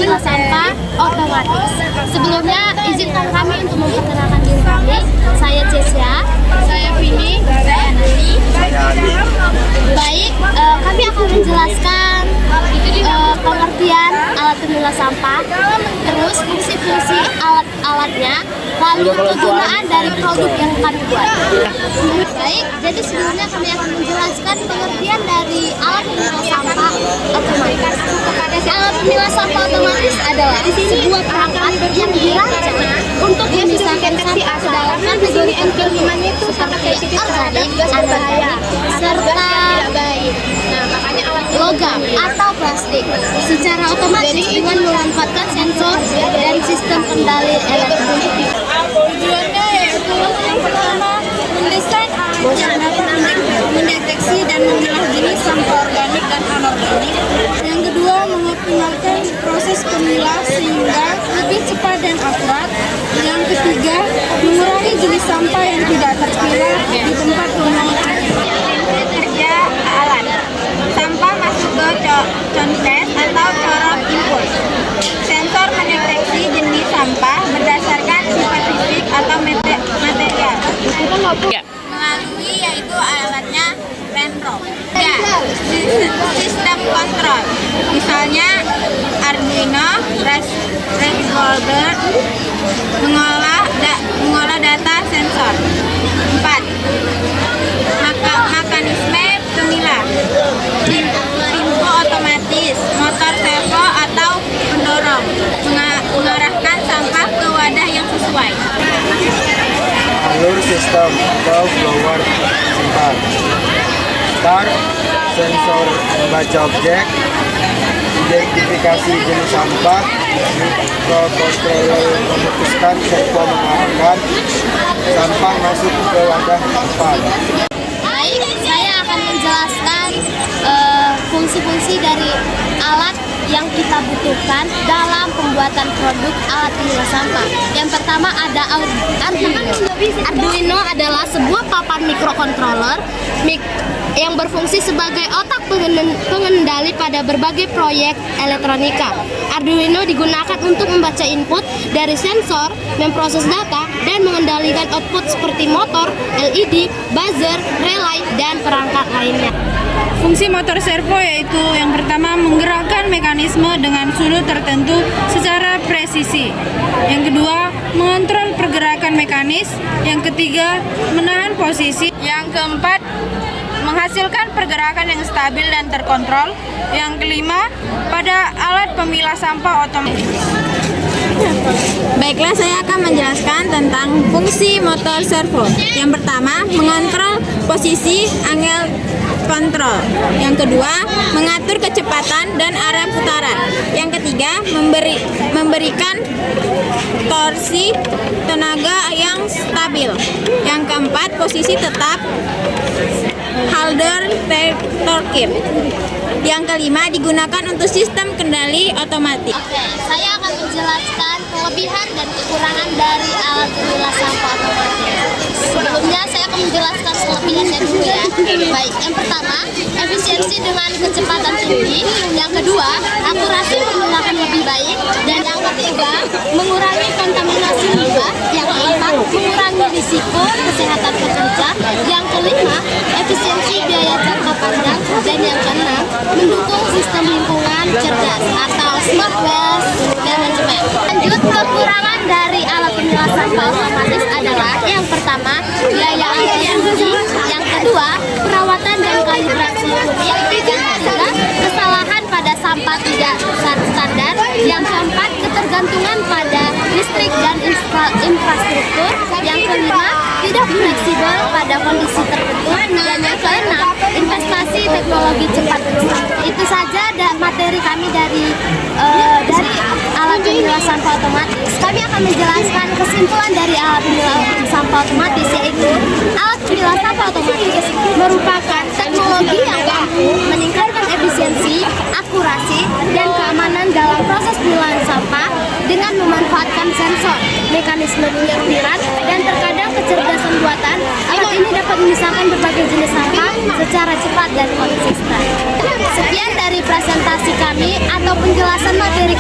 pemilah sampah otomatis. Sebelumnya, izinkan kami untuk memperkenalkan diri kami. Saya Cesia. Saya Vini. Saya Nani. Saya Adi. Baik, kami akan menjelaskan pengertian alat pemilah sampah, terus fungsi-fungsi alat-alatnya, lalu kegunaan dari produk yang kami buat. Baik, jadi sebelumnya kami akan menjelaskan pengertian dari alat pemilah sampah otomatis. Alat pemilah sampah otomatis adalah sebuah perangkat yang dirancang untuk memisahkan sampah ke dalam kategori pilihan seperti organik, anorganik, serta logam atau plastik secara otomatis dengan memanfaatkan sensor dan sistem kendali elektronik. Tujuannya yaitu yang pertama mendesain mendeteksi dan memilah jenis sampah organik dan anorganik. Yang kedua, mengoptimalkan proses pemilah sehingga lebih cepat dan akurat. Yang ketiga, mengurangi jenis sampah yang tidak terpilah di tempat pembuangan. Kerja alat. Sampah masuk ke contes atau corong input. Sensor mendeteksi jenis sampah berdasarkan sifat fisik atau material. Melalui yaitu alatnya Renro. Ya, sistem kontrol. Misalnya Arduino, Raspberry mengolah data sensor. 4. Mekanisme pemilah. Info otomatis, motor servo atau pendorong mengarahkan sampah ke wadah yang sesuai. Alur sistem atau blower sampah. Start, sensor membaca objek, identifikasi jenis sampah, mikrokontroller memutuskan servo mengarahkan sampah masuk ke wadah sampah. Baik, saya akan menjelaskan fungsi-fungsi dari alat yang kita butuhkan dalam pembuatan produk alat pemilah sampah. Yang pertama ada Arduino. Arduino adalah sebuah papan mikrokontroler yang berfungsi sebagai otak pengendali pada berbagai proyek elektronika. Arduino digunakan untuk membaca input dari sensor, memproses data, dan mengendalikan output seperti motor, LED, buzzer, relay, dan perangkat lainnya. Fungsi motor servo yaitu yang pertama menggerakkan mekanisme dengan sudut tertentu secara presisi. Yang kedua, mengontrol pergerakan mekanis. Yang ketiga, menahan posisi. Yang keempat, menghasilkan pergerakan yang stabil dan terkontrol. Yang kelima, pada alat pemilah sampah otomatis. Baiklah, saya akan menjelaskan tentang fungsi motor servo. Yang pertama, mengontrol posisi angle kontrol. Yang kedua, mengatur kecepatan dan arah putaran. Yang ketiga, memberikan torsi tenaga yang stabil. Yang keempat, posisi tetap Halder torque. Yang kelima, digunakan untuk sistem kendali otomatis. Oke, saya akan menjelaskan kelebihan dan kekurangan dari alat pemilah sampah otomatis. Sebelumnya saya akan menjelaskan kelebihannya dulu ya. Baik, yang pertama, efisiensi dengan kecepatan tinggi. Yang kedua, akurasi pemilahan lebih baik. Dan yang ketiga, mengurangi kontaminasi limbah. Yang keempat, mengurangi risiko kesehatan pekerja. Yang kelima, efisiensi biaya jangka panjang. Dan yang keenam, mendukung sistem lingkungan cerdas atau smart waste management. Lanjut, kekurangan dari alat pemilah sampah otomatis adalah yang pertama, biaya tinggi. Yang kedua, perawatan dan kalibrasi rumit. Yang ketiga, kesalahan pada sampah tidak standar. Yang keempat, ketergantungan pada listrik dan infrastruktur. Yang kelima, tidak fleksibel pada kondisi tertentu. Dan yang keenam, investasi teknologi cepat. Itu saja materi kami dari alat pemilah sampah otomatis. Kami akan menjelaskan kesimpulan dari alat pemilah sampah otomatis, yaitu alat pemilah sampah otomatis merupakan teknologi yang mampu meningkatkan efisiensi, akurasi, dan keamanan dalam proses pemilahan sampah dengan memanfaatkan sensor, mekanisme penyerpiran, dan terkadang kecerdasan buatan. Alat ini dapat memisahkan berbagai jenis sampah secara cepat dan konsisten. Sekian dari presentasi kami atau penjelasan materi